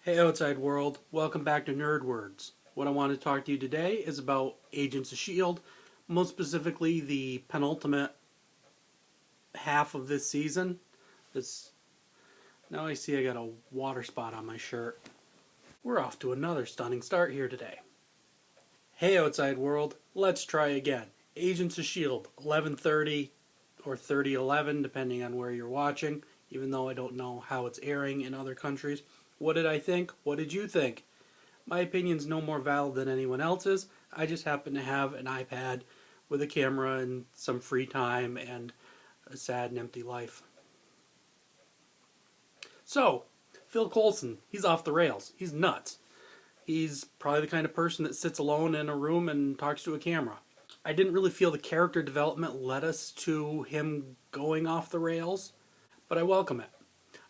Hey outside world, welcome back to Nerd Words. What I want to talk to you today is about Agents of S.H.I.E.L.D., most specifically the penultimate half of this season. This Now I see I got a water spot on my shirt. We're off to another stunning start here today. Hey outside world, let's try again. Agents of S.H.I.E.L.D., 11:30 or 30:11 depending on where you're watching, even though I don't know how it's airing in other countries. What did I think? What did you think? My opinion's no more valid than anyone else's. I just happen to have an iPad with a camera and some free time and a sad and empty life. So, Phil Coulson, he's off the rails. He's nuts. He's probably the kind of person that sits alone in a room and talks to a camera. I didn't really feel the character development led us to him going off the rails, but I welcome it.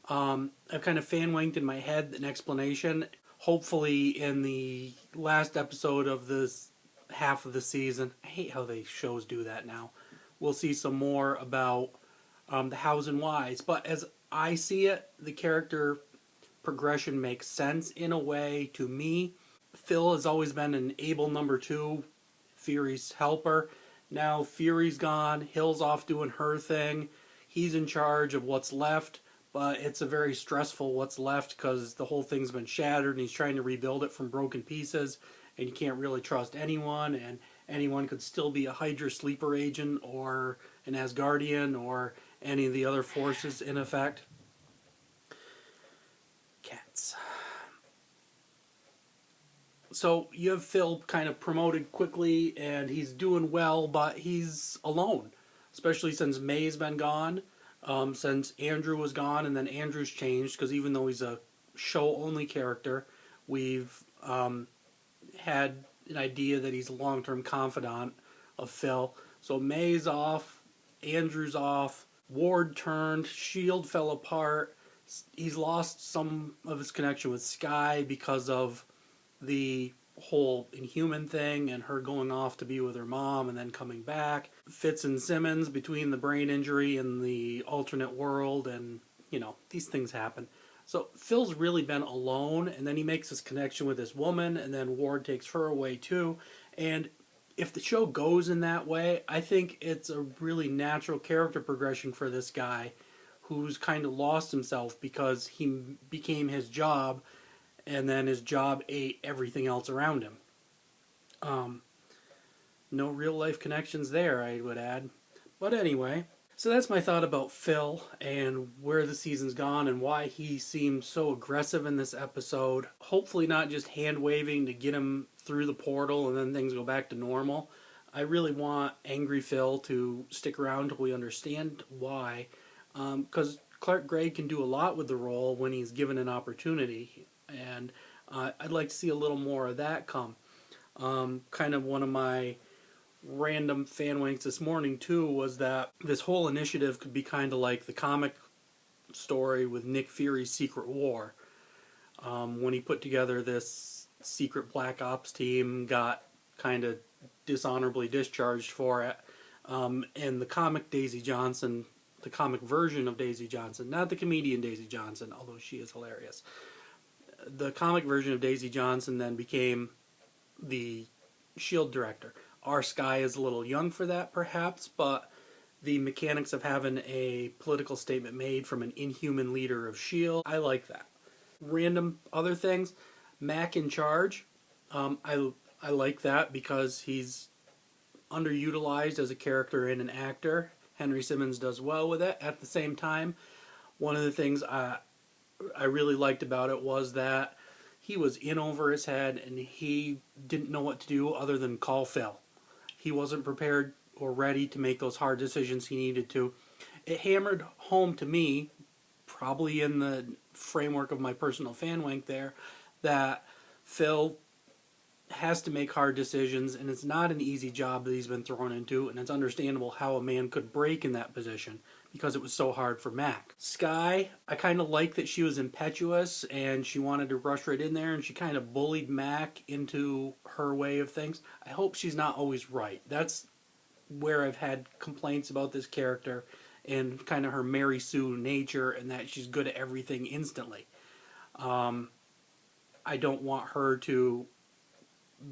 I've kind of fan-wanked in my head an explanation. Hopefully in the last episode of this half of the season, I hate how they shows do that now, we'll see some more about the hows and whys. But as I see it, the character progression makes sense in a way to me. Phil has always been an able number two, Fury's helper. Now Fury's gone, Hill's off doing her thing, he's in charge of what's left. But it's a very stressful what's left because the whole thing's been shattered and he's trying to rebuild it from broken pieces, and you can't really trust anyone, and anyone could still be a Hydra sleeper agent or an Asgardian or any of the other forces in effect. Cats. So you have Phil kind of promoted quickly and he's doing well, but he's alone, especially since May's been gone. Since Andrew was gone, and then Andrew's changed, because even though he's a show-only character, we've had an idea that he's a long-term confidant of Phil. So May's off, Andrew's off, Ward turned, S.H.I.E.L.D. fell apart. He's lost some of his connection with Skye because of the whole Inhuman thing and her going off to be with her mom and then coming back. Fitz and Simmons between the brain injury and the alternate world, and these things happen. So Phil's really been alone, and then he makes this connection with this woman, and then Ward takes her away too. And if the show goes in that way, I think it's a really natural character progression for this guy who's kind of lost himself because he became his job, and then his job ate everything else around him. No real life connections there, I would add. But anyway, so that's my thought about Phil and where the season's gone and why he seemed so aggressive in this episode. Hopefully not just hand waving to get him through the portal and then things go back to normal. I really want Angry Phil to stick around till we understand why. Because Clark Gregg can do a lot with the role when he's given an opportunity. And I'd like to see a little more of that come. Kind of one of my random fan winks this morning too was that this whole initiative could be kind of like the comic story with Nick Fury's Secret War. When he put together this secret Black Ops team, got kind of dishonorably discharged for it. And the comic Daisy Johnson, the comic version of Daisy Johnson, not the comedian Daisy Johnson, although she is hilarious. The comic version of Daisy Johnson then became the S.H.I.E.L.D. director. Our Skye is a little young for that, perhaps, but the mechanics of having a political statement made from an inhuman leader of S.H.I.E.L.D., I like that. Random other things, Mac in charge, I like that because he's underutilized as a character and an actor. Henry Simmons does well with it. At the same time, one of the things I really liked about it was that he was in over his head and he didn't know what to do other than call Phil. He wasn't prepared or ready to make those hard decisions he needed to. It hammered home to me, probably in the framework of my personal fan wank there, that Phil has to make hard decisions, and it's not an easy job that he's been thrown into, and it's understandable how a man could break in that position because it was so hard for Mac. Skye, I kind of like that she was impetuous and she wanted to rush right in there, and she kind of bullied Mac into her way of things. I hope she's not always right. That's where I've had complaints about this character and kind of her Mary Sue nature, and that she's good at everything instantly. I don't want her to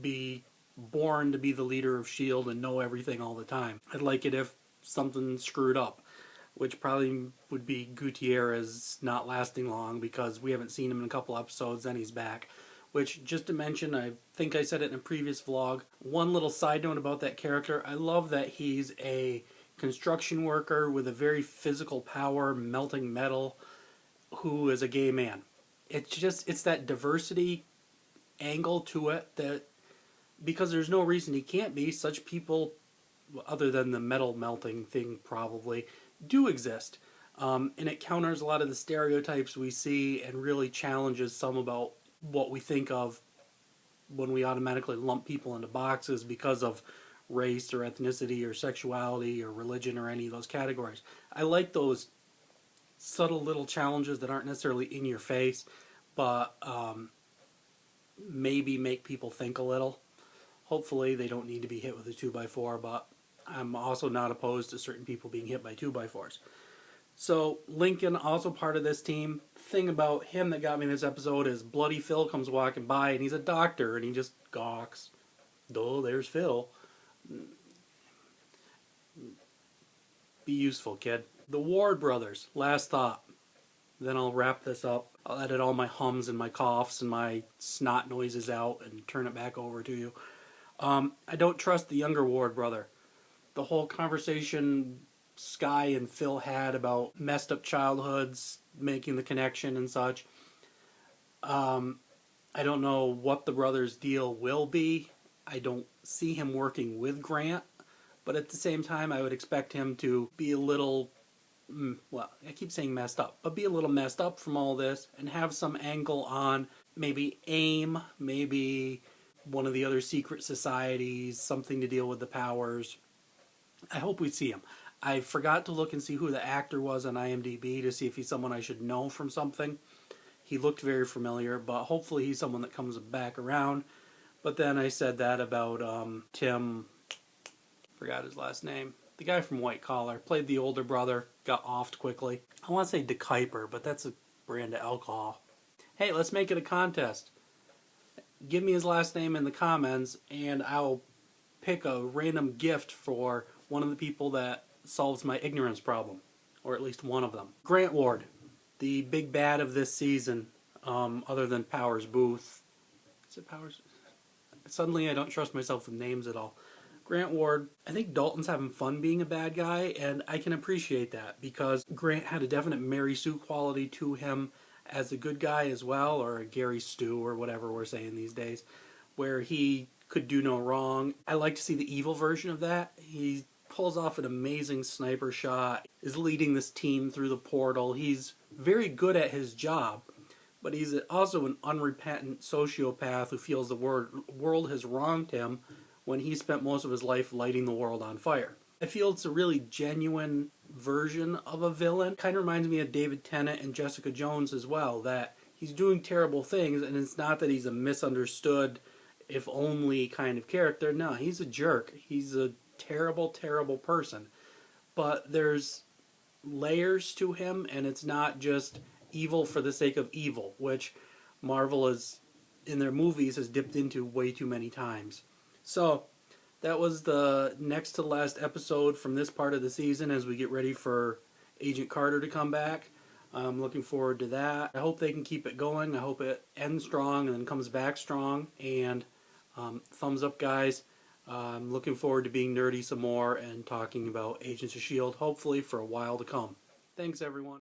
be born to be the leader of S.H.I.E.L.D. and know everything all the time. I'd like it if something screwed up, which probably would be Gutierrez not lasting long because we haven't seen him in a couple episodes, then he's back. Which, just to mention, I think I said it in a previous vlog, one little side note about that character, I love that he's a construction worker with a very physical power, melting metal, who is a gay man. It's that diversity angle to it that, because there's no reason he can't be, such people, other than the metal melting thing probably, do exist. And it counters a lot of the stereotypes we see and really challenges some about what we think of when we automatically lump people into boxes because of race or ethnicity or sexuality or religion or any of those categories. I like those subtle little challenges that aren't necessarily in your face, but maybe make people think a little. Hopefully they don't need to be hit with a 2x4, but I'm also not opposed to certain people being hit by 2x4s. So Lincoln, also part of this team. Thing about him that got me in this episode is Bloody Phil comes walking by and he's a doctor and he just gawks. Duh, there's Phil. Be useful, kid. The Ward brothers, last thought. Then I'll wrap this up. I'll edit all my hums and my coughs and my snot noises out and turn it back over to you. I don't trust the younger Ward brother. The whole conversation Sky and Phil had about messed up childhoods, making the connection and such. I don't know what the brother's deal will be. I don't see him working with Grant, but at the same time I would expect him to be a little, well, I keep saying messed up, but be a little messed up from all this and have some angle on maybe AIM, maybe one of the other secret societies, something to deal with the powers. I hope we see him. I forgot to look and see who the actor was on IMDb to see if he's someone I should know from something. He looked very familiar, but hopefully he's someone that comes back around. But then I said that about Tim, forgot his last name, the guy from White Collar, played the older brother, got offed quickly. I want to say DeKay, but that's a brand of alcohol. Hey, let's make it a contest. Give me his last name in the comments, and I'll pick a random gift for one of the people that solves my ignorance problem, or at least one of them. Grant Ward, the big bad of this season, other than Powers Booth. Is it Powers? Suddenly I don't trust myself with names at all. Grant Ward, I think Dalton's having fun being a bad guy, and I can appreciate that because Grant had a definite Mary Sue quality to him as a good guy as well, or a Gary Stu or whatever we're saying these days, where he could do no wrong. I like to see the evil version of that. He pulls off an amazing sniper shot, is leading this team through the portal. He's very good at his job, but he's also an unrepentant sociopath who feels the world has wronged him when he spent most of his life lighting the world on fire. I feel it's a really genuine version of a villain. Kind of reminds me of David Tennant and Jessica Jones as well, that he's doing terrible things, and it's not that he's a misunderstood, if only kind of character. No, he's a jerk. He's a terrible, terrible person. But there's layers to him, and it's not just evil for the sake of evil, which Marvel is, in their movies, has dipped into way too many times. So, that was the next to last episode from this part of the season as we get ready for Agent Carter to come back. I'm looking forward to that. I hope they can keep it going. I hope it ends strong and then comes back strong. And thumbs up, guys. I'm looking forward to being nerdy some more and talking about Agents of S.H.I.E.L.D. hopefully for a while to come. Thanks, everyone.